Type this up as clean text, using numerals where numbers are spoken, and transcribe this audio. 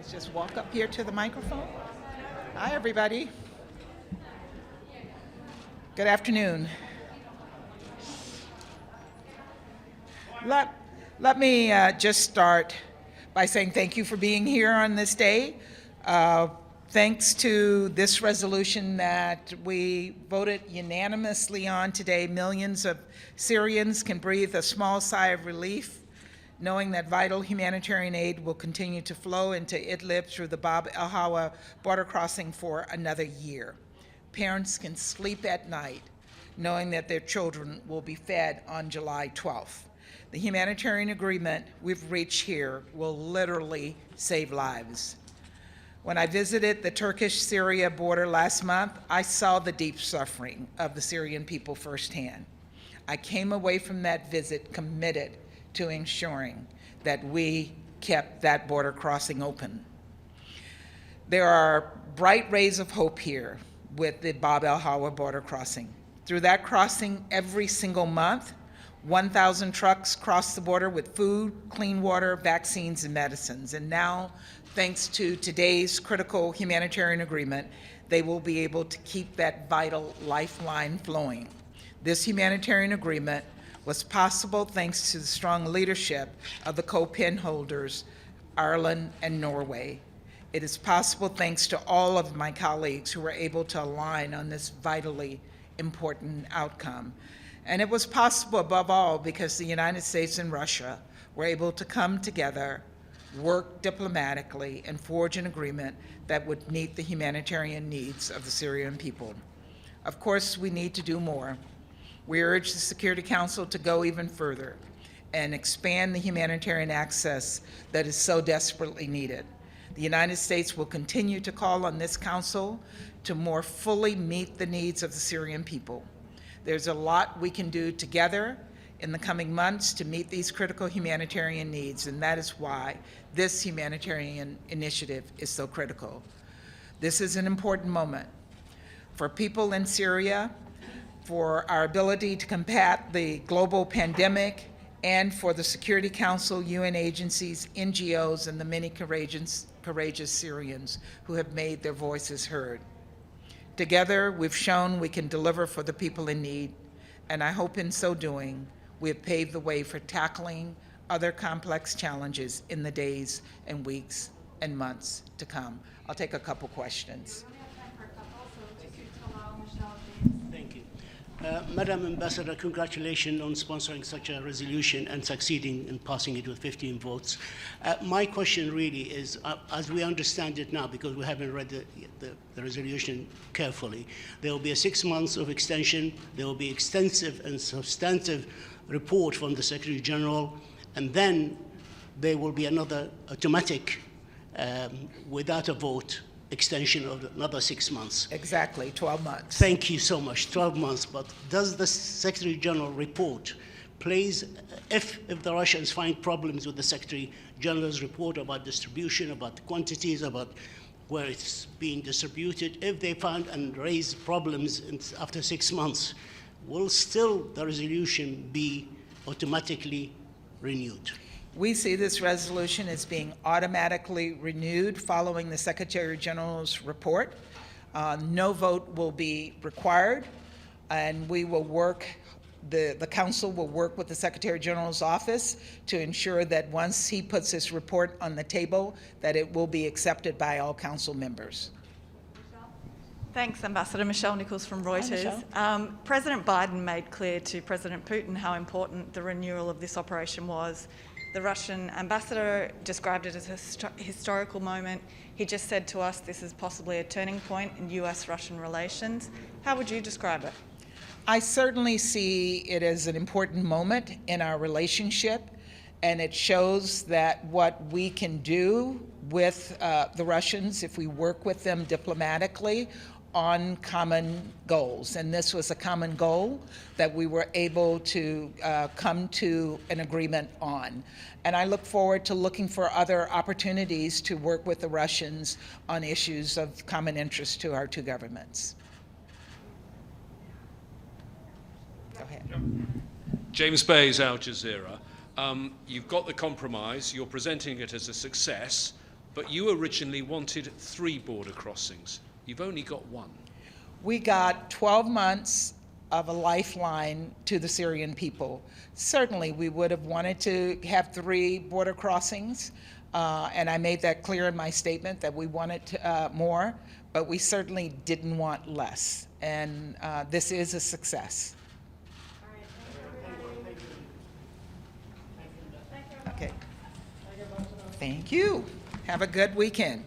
Let's just walk up here to the microphone. Hi, everybody. Good afternoon. Let me just start by saying thank you for being here on this day. Thanks to this resolution that we voted unanimously on today, millions of Syrians can breathe a small sigh of relief, knowing that vital humanitarian aid will continue to flow into Idlib through the Bab Al-Hawa border crossing for another year. Parents can sleep at night knowing that their children will be fed on July 12th. The humanitarian agreement we've reached here will literally save lives. When I visited the Turkish-Syria border last month, I saw the deep suffering of the Syrian people firsthand. I came away from that visit committed to ensuring that we kept that border crossing open. There are bright rays of hope here with the Bab Al-Hawa border crossing. Through that crossing, every single month, 1,000 trucks cross the border with food, clean water, vaccines, and medicines. And now, thanks to today's critical humanitarian agreement, they will be able to keep that vital lifeline flowing. This humanitarian agreement was possible thanks to the strong leadership of the co-pen holders, Ireland and Norway. It is possible thanks to all of my colleagues who were able to align on this vitally important outcome. And it was possible above all because the United States and Russia were able to come together, work diplomatically, and forge an agreement that would meet the humanitarian needs of the Syrian people. Of course, we need to do more. We urge the Security Council to go even further and expand the humanitarian access that is so desperately needed. The United States will continue to call on this council to more fully meet the needs of the Syrian people. There's a lot we can do together in the coming months to meet these critical humanitarian needs, and that is why this humanitarian initiative is so critical. This is an important moment for people in Syria, for our ability to combat the global pandemic, and for the Security Council, UN agencies, NGOs, and the many courageous Syrians who have made their voices heard. Together, we've shown we can deliver for the people in need, and I hope in so doing, we have paved the way for tackling other complex challenges in the days and weeks and months to come. I'll take a couple questions. Thank you. Madam Ambassador, congratulations on sponsoring such a resolution and succeeding in passing it with 15 votes. My question really is, as we understand it now, because we haven't read the resolution carefully, there will be a 6 months of extension, there will be extensive and substantive report from the Secretary General, and then there will be another automatic, without a vote, extension of another 6 months. Exactly, 12 months. Thank you so much, 12 months. But does the Secretary General report, please, if the Russians find problems with the Secretary General's report about distribution, about the quantities, about where it's being distributed, if they find and raise problems after 6 months, will still the resolution be automatically renewed? We see this resolution as being automatically renewed following the Secretary General's report. No vote will be required, and we will work, the Council will work with the Secretary General's office to ensure that once he puts his report on the table, that it will be accepted by all Council members. Thanks, Ambassador. Michelle Nichols from Reuters. President Biden made clear to President Putin how important the renewal of this operation was. The Russian ambassador described it as a historical moment. He just said to us this is possibly a turning point in U.S. Russian relations. How would you describe it? I certainly see it as an important moment in our relationship, and it shows that what we can do with the Russians if we work with them diplomatically on common goals. And this was a common goal that we were able to come to an agreement on. And I look forward to looking for other opportunities to work with the Russians on issues of common interest to our two governments. Go ahead. James Bayes, Al Jazeera. You've got the compromise, you're presenting it as a success. but you originally wanted 3 border crossings. You've only got 1. We got 12 months of a lifeline to the Syrian people. Certainly, we would have wanted to have 3 border crossings, and I made that clear in my statement that we wanted more, but we certainly didn't want less, and this is a success. Okay. Thank you. Have a good weekend.